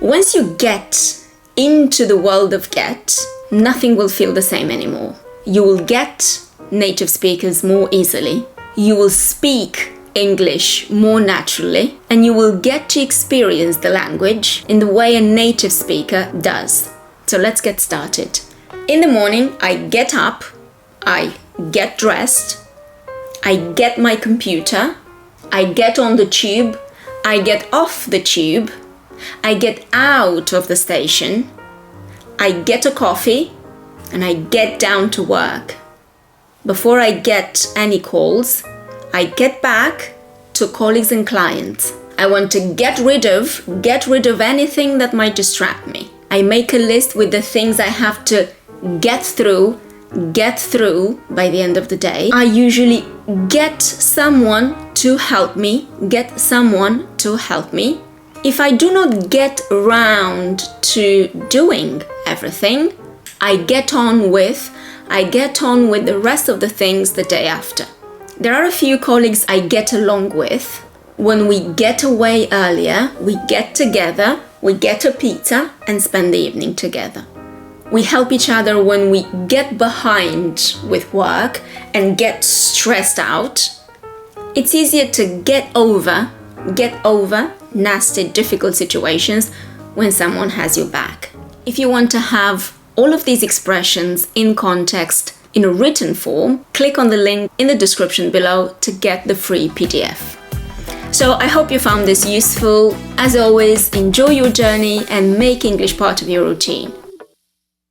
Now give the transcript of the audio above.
Once you get into the world of get, nothing will feel the same anymore. You will get native speakers more easily. You will speak English more naturally, and you will get to experience the language in the way a native speaker does. So let's get started. In the morning, I get up, I get dressed, I get my computer, I get on the tube, I get off the tube, I get out of the station, I get a coffee, and I get down to work. Before I get any calls, I get back to colleagues and clients. I want to get rid of anything that might distract me. I make a list with the things I have to get through by the end of the day. I usually get someone to help me. If I do not get around to doing everything, I get on with the rest of the things the day after. There are a few colleagues I get along with. When we get away earlier, we get together, we get a pizza and spend the evening together. We help each other when we get behind with work and get stressed out. It's easier to get over nasty, difficult situations when someone has your back. If you want to have all of these expressions in context in a written form, click on the link in the description below to get the free PDF. So I hope you found this useful. As always, enjoy your journey and make English part of your routine.